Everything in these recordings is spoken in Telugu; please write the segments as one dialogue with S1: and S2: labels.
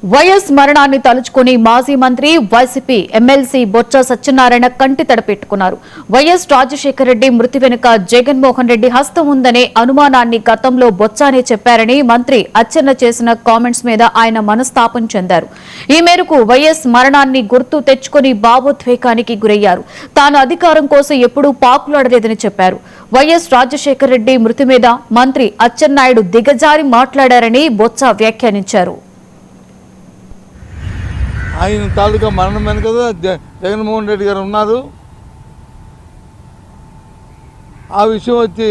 S1: వైఎస్ మరణాన్ని తలుచుకుని మాజీ మంత్రి వైసీపీ ఎమ్మెల్సీ బొత్స సత్యనారాయణ కంటి తడపెట్టుకున్నారు. వైఎస్ రాజశేఖర రెడ్డి మృతి వెనుక జగన్మోహన్ రెడ్డి హస్తం ఉందనే అనుమానాన్ని గతంలో బొత్సానే చెప్పారని మంత్రి అచ్చెన్న చేసిన కామెంట్స్ మీద ఆయన మనస్తాపం చెందారు. ఈ మేరకు వైఎస్ మరణాన్ని గుర్తు తెచ్చుకుని భావోద్వేగానికి గురయ్యారు. తాను అధికారం కోసం ఎప్పుడూ పాకులాడలేదని చెప్పారు. వైఎస్ రాజశేఖర రెడ్డి మృతి మీద మంత్రి అచ్చెన్నాయుడు దిగజారి మాట్లాడారని బొత్స వ్యాఖ్యానించారు.
S2: ఆయన తాలూకా మరణం వెనుక జగన్మోహన్ రెడ్డి గారు ఉన్నారు. ఆ విషయం వచ్చి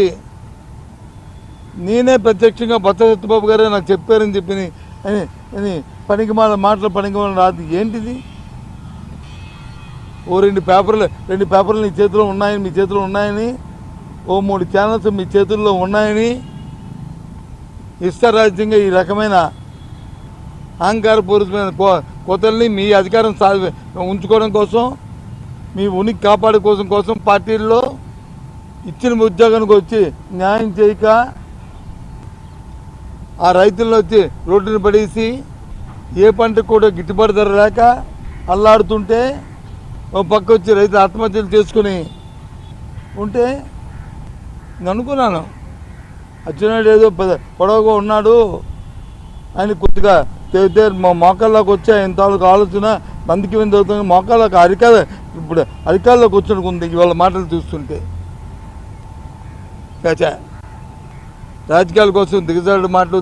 S2: నేనే ప్రత్యక్షంగా బొత్స సత్యబాబు గారే నాకు చెప్పారని చెప్పి పనికి మాటలు రాదు. ఏంటిది? ఓ రెండు పేపర్లు నీ చేతిలో ఉన్నాయని, మీ చేతిలో ఉన్నాయని, ఓ 3 ఛానల్స్ మీ చేతుల్లో ఉన్నాయని ఇష్టారాజ్యంగా ఈ రకమైన అహంకారపూరితమైన కోతల్ని మీ అధికారం ఉంచుకోవడం కోసం, మీ ఉనికి కాపాడుకోవడం కోసం పార్టీల్లో ఇచ్చిన ఉద్యోగానికి వచ్చి న్యాయం చేయక ఆ రైతుల్లో వచ్చి రోడ్డుని పడేసి ఏ పంటకు కూడా గిట్టుబాటు ధర లేక అల్లాడుతుంటే ఒక పక్క వచ్చి రైతులు ఆత్మహత్యలు చేసుకుని ఉంటే అనుకున్నాను అచ్చెన్నాయుడు ఏదో పొడవుగా ఉన్నాడు, ఆయన కొద్దిగా మా మోకాల్లోకి వచ్చా ఇంతవరకు ఆలోచన మందికి విందు అవుతుంది. మోకాళ్ళకి ఇప్పుడు అరికాల్లోకి వచ్చినకుంది ఇవాళ మాటలు చూస్తుంటే. కాచా రాజకీయాల కోసం దిగజాడు మాటలు,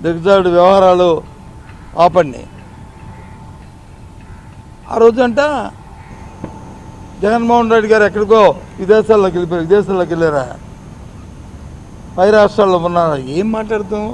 S2: దిగజాడు వ్యవహారాలు ఆపండి. ఆ రోజంట జగన్మోహన్ రెడ్డి గారు ఎక్కడికో విదేశాల్లోకి వెళ్ళారా, పై రాష్ట్రాల్లో ఉన్నారా? ఏం మాట్లాడుతాం?